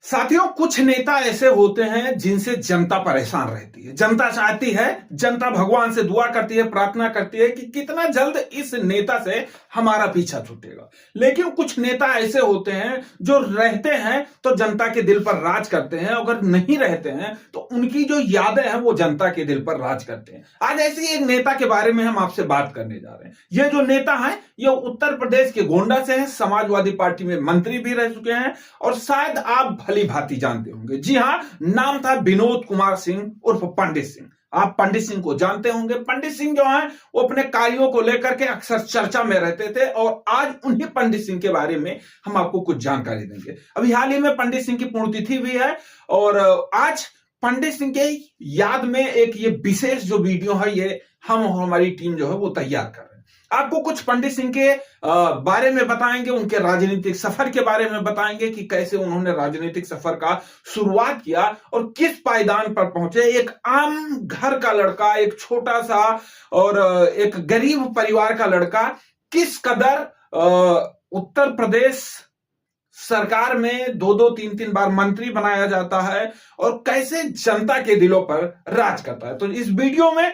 साथियों, कुछ नेता ऐसे होते हैं जिनसे जनता परेशान रहती है। जनता चाहती है, जनता भगवान से दुआ करती है, प्रार्थना करती है कि कितना जल्द इस नेता से हमारा पीछा छूटेगा। लेकिन कुछ नेता ऐसे होते हैं जो रहते हैं तो जनता के दिल पर राज करते हैं, अगर नहीं रहते हैं तो उनकी जो यादें हैं वो जनता के दिल पर राज करते हैं। आज ऐसे ही एक नेता के बारे में हम आपसे बात करने जा रहे हैं। ये जो नेता है ये उत्तर प्रदेश के गोंडा से हैं, समाजवादी पार्टी में मंत्री भी रह चुके हैं और शायद आप भली भांति जानते होंगे। जी हां, नाम था विनोद कुमार सिंह उर्फ पंडित सिंह। आप पंडित सिंह को जानते होंगे। पंडित सिंह जो है वो अपने कार्यों को लेकर के अक्सर चर्चा में रहते थे और आज उन्हीं पंडित सिंह के बारे में हम आपको कुछ जानकारी देंगे। अभी हाल ही में पंडित सिंह की पुण्यतिथि भी है और आज पंडित सिंह के याद में एक ये विशेष जो वीडियो है ये हम और हमारी टीम जो है वो तैयार कर रहे हैं। आपको कुछ पंडित सिंह के बारे में बताएंगे, उनके राजनीतिक सफर के बारे में बताएंगे कि कैसे उन्होंने राजनीतिक सफर का शुरुआत किया और किस पायदान पर पहुंचे। एक आम घर का लड़का, एक छोटा सा और एक गरीब परिवार का लड़का किस कदर उत्तर प्रदेश सरकार में दो दो तीन तीन बार मंत्री बनाया जाता है और कैसे जनता के दिलों पर राज करता है। तो इस वीडियो में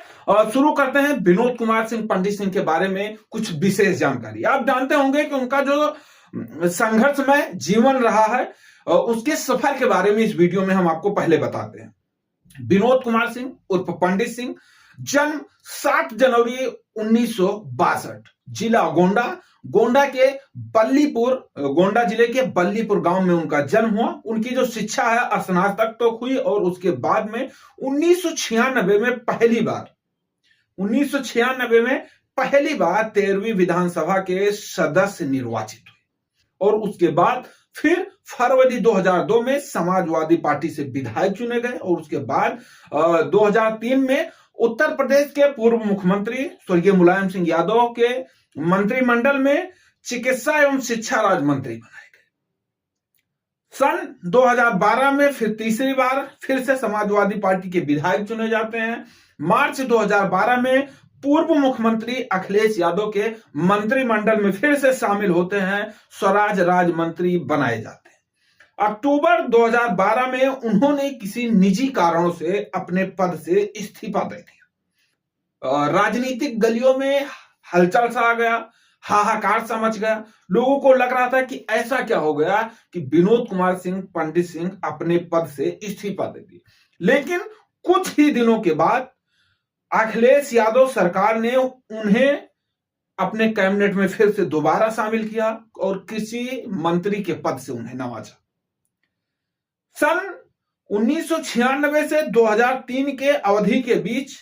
शुरू करते हैं विनोद कुमार सिंह पंडित सिंह के बारे में कुछ विशेष जानकारी। आप जानते होंगे कि उनका जो संघर्षमय जीवन रहा है उसके सफर के बारे में इस वीडियो में हम आपको पहले बताते हैं। विनोद कुमार सिंह उर्फ पंडित सिंह, जन्म 7 जनवरी 1962, जिला गोंडा, गोंडा के बल्लीपुर, गोंडा जिले के बल्लीपुर गांव में उनका जन्म हुआ। उनकी जो शिक्षा है स्नातक तो हुई और उसके बाद में 1996 में पहली बार 13वीं विधानसभा के सदस्य निर्वाचित हुए और उसके बाद फिर फरवरी 2002 में समाजवादी पार्टी से विधायक चुने गए और उसके बाद 2003 में उत्तर प्रदेश के पूर्व मुख्यमंत्री स्वर्गीय मुलायम सिंह यादव के मंत्रिमंडल में चिकित्सा एवं शिक्षा राज्य मंत्री बनाए गए। सन 2012 में फिर तीसरी बार फिर से समाजवादी पार्टी के विधायक चुने जाते हैं। मार्च 2012 में पूर्व मुख्यमंत्री अखिलेश यादव के मंत्रिमंडल में फिर से शामिल होते हैं, स्वराज राज्य मंत्री बनाए जाते हैं। अक्टूबर 2012 में उन्होंने किसी निजी कारणों से अपने पद से इस्तीफा दे दिया। राजनीतिक गलियों में हलचल सा आ गया, हाहाकार सा मच गया। लोगों को लग रहा था कि ऐसा क्या हो गया कि विनोद कुमार सिंह पंडित सिंह अपने पद से इस्तीफा दे दिए। लेकिन कुछ ही दिनों के बाद अखिलेश यादव सरकार ने उन्हें अपने कैबिनेट में फिर से दोबारा शामिल किया और कृषि मंत्री के पद से उन्हें नवाजा। सन 1996 से 2003 के अवधि के बीच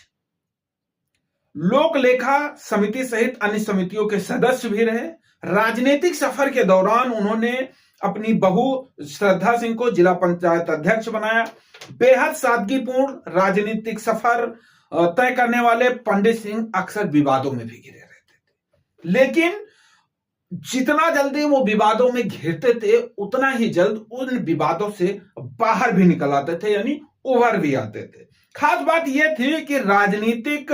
लोक लेखा समिति सहित अन्य समितियों के सदस्य भी रहे। राजनीतिक सफर के दौरान उन्होंने अपनी बहू श्रद्धा सिंह को जिला पंचायत अध्यक्ष बनाया। बेहद सादगीपूर्ण राजनीतिक सफर तय करने वाले पंडित सिंह अक्सर विवादों में भी घिरे रहते थे, लेकिन जितना जल्दी वो विवादों में घिरते थे उतना ही जल्द उन विवादों से बाहर भी निकल आते थे, यानी उभर भी आते थे। खास बात यह थी कि राजनीतिक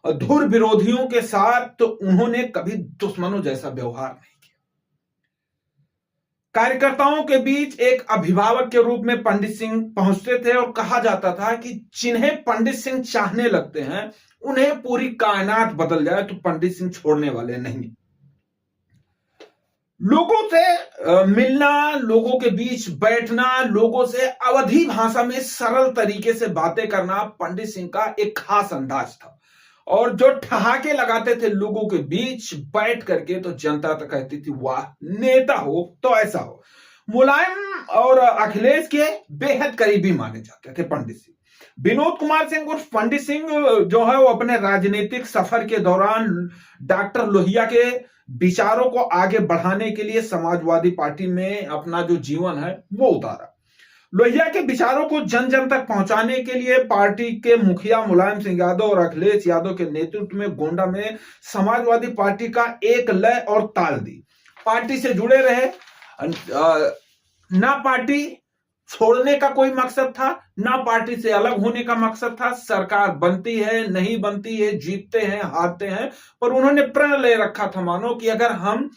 धुर विरोधियों के साथ तो उन्होंने कभी दुश्मनों जैसा व्यवहार नहीं किया। कार्यकर्ताओं के बीच एक अभिभावक के रूप में पंडित सिंह पहुंचते थे और कहा जाता था कि जिन्हें पंडित सिंह चाहने लगते हैं उन्हें पूरी कायनात बदल जाए तो पंडित सिंह छोड़ने वाले नहीं। लोगों से मिलना, लोगों के बीच बैठना, लोगों से अवधी भाषा में सरल तरीके से बातें करना पंडित सिंह का एक खास अंदाज था और जो ठहाके लगाते थे लोगों के बीच बैठ करके तो जनता तो कहती थी वाह, नेता हो तो ऐसा हो। मुलायम और अखिलेश के बेहद करीबी माने जाते थे पंडित सिंह। विनोद कुमार सिंह और पंडित सिंह जो है वो अपने राजनीतिक सफर के दौरान डॉक्टर लोहिया के विचारों को आगे बढ़ाने के लिए समाजवादी पार्टी में अपना जो जीवन है वो उतारा। लोहिया के विचारों को जन जन तक पहुंचाने के लिए पार्टी के मुखिया मुलायम सिंह यादव और अखिलेश यादव के नेतृत्व में गोंडा में समाजवादी पार्टी का एक लय और ताल दी। पार्टी से जुड़े रहे, ना पार्टी छोड़ने का कोई मकसद था, ना पार्टी से अलग होने का मकसद था। सरकार बनती है, नहीं बनती है, जीतते हैं, हारते हैं, पर उन्होंने प्रण ले रखा था मानो कि अगर हम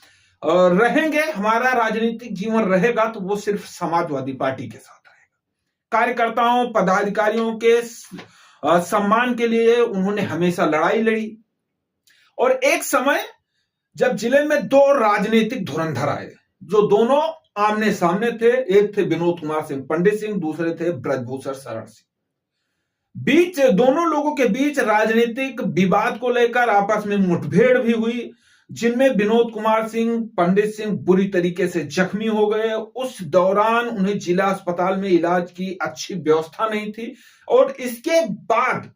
रहेंगे, हमारा राजनीतिक जीवन रहेगा तो वो सिर्फ समाजवादी पार्टी के साथ रहेगा। कार्यकर्ताओं पदाधिकारियों के सम्मान के लिए उन्होंने हमेशा लड़ाई लड़ी। और एक समय जब जिले में दो राजनीतिक धुरंधर आए जो दोनों आमने सामने थे, एक थे विनोद कुमार सिंह पंडित सिंह, दूसरे थे ब्रजभूषण शरण सिंह। दोनों लोगों के बीच राजनीतिक विवाद को लेकर आपस में मुठभेड़ भी हुई, जिनमें विनोद कुमार सिंह पंडित सिंह बुरी तरीके से जख्मी हो गए। उस दौरान उन्हें जिला अस्पताल में इलाज की अच्छी व्यवस्था नहीं थी और इसके बाद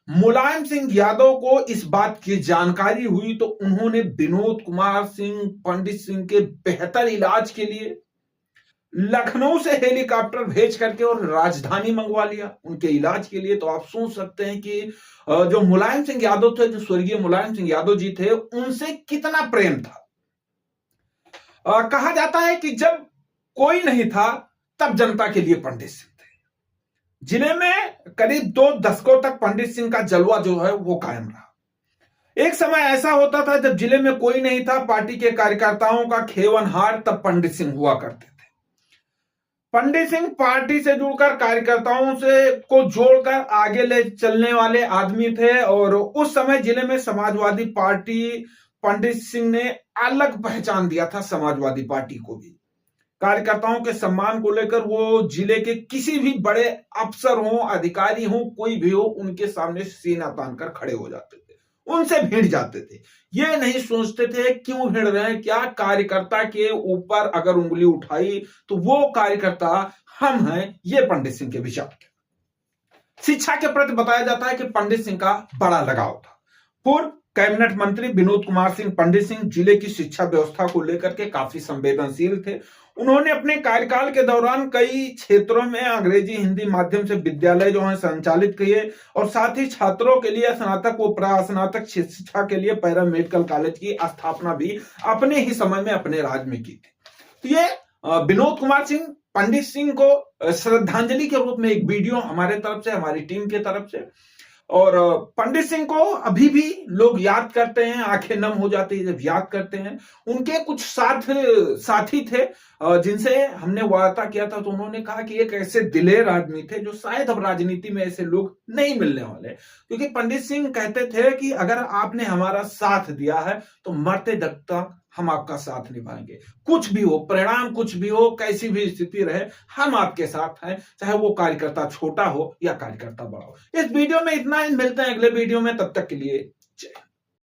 मुलायम सिंह यादव को इस बात की जानकारी हुई तो उन्होंने विनोद कुमार सिंह पंडित सिंह के बेहतर इलाज के लिए लखनऊ से हेलीकॉप्टर भेज करके और राजधानी मंगवा लिया उनके इलाज के लिए। तो आप सोच सकते हैं कि जो मुलायम सिंह यादव थे, जो स्वर्गीय मुलायम सिंह यादव जी थे, उनसे कितना प्रेम था। कहा जाता है कि जब कोई नहीं था तब जनता के लिए पंडित सिंह थे। जिले में करीब 2 दशकों तक पंडित सिंह का जलवा जो है वो कायम रहा। एक समय ऐसा होता था जब जिले में कोई नहीं था, पार्टी के कार्यकर्ताओं का खेवनहार तब पंडित सिंह हुआ करते थे। पंडित सिंह पार्टी से जुड़कर कार्यकर्ताओं से को जोड़कर आगे ले चलने वाले आदमी थे और उस समय जिले में समाजवादी पार्टी पंडित सिंह ने अलग पहचान दिया था समाजवादी पार्टी को भी। कार्यकर्ताओं के सम्मान को लेकर वो जिले के किसी भी बड़े अफसर हो, अधिकारी हो, कोई भी हो, उनके सामने सीना तान कर खड़े हो जाते थे, उनसे भिड़ जाते थे। ये नहीं सोचते थे क्यों भिड़ रहे हैं, क्या कार्यकर्ता के ऊपर अगर उंगली उठाई तो वो कार्यकर्ता हम हैं, ये पंडित सिंह के विचार थे। शिक्षा के प्रति बताया जाता है कि पंडित सिंह का बड़ा लगाव था। पूर्व कैबिनेट मंत्री विनोद कुमार सिंह पंडित सिंह जिले की शिक्षा व्यवस्था को लेकर के काफी संवेदनशील थे। उन्होंने अपने कार्यकाल के दौरान कई क्षेत्रों में अंग्रेजी हिंदी माध्यम से विद्यालय जो है संचालित किए और साथ ही छात्रों के लिए स्नातक व स्नातक शिक्षा के लिए पैरा मेडिकल कॉलेज की स्थापना भी अपने ही समय में अपने राज में की थी। तो ये विनोद कुमार सिंह पंडित सिंह को श्रद्धांजलि के रूप में एक वीडियो हमारे तरफ से, हमारी टीम की तरफ से। और पंडित सिंह को अभी भी लोग याद करते हैं, आंखें नम हो जाती है जब याद करते हैं। उनके कुछ साथी थे जिनसे हमने वार्ता किया था तो उन्होंने कहा कि एक ऐसे दिलेर आदमी थे जो शायद अब राजनीति में ऐसे लोग नहीं मिलने वाले, क्योंकि पंडित सिंह कहते थे कि अगर आपने हमारा साथ दिया है तो मरते दम तक हम आपका साथ निभाएंगे, कुछ भी हो, परिणाम कुछ भी हो, कैसी भी स्थिति रहे, हम आपके साथ हैं, चाहे वो कार्यकर्ता छोटा हो या कार्यकर्ता बड़ा हो। इस वीडियो में इतना ही, मिलते हैं अगले वीडियो में, तब तक के लिए जय।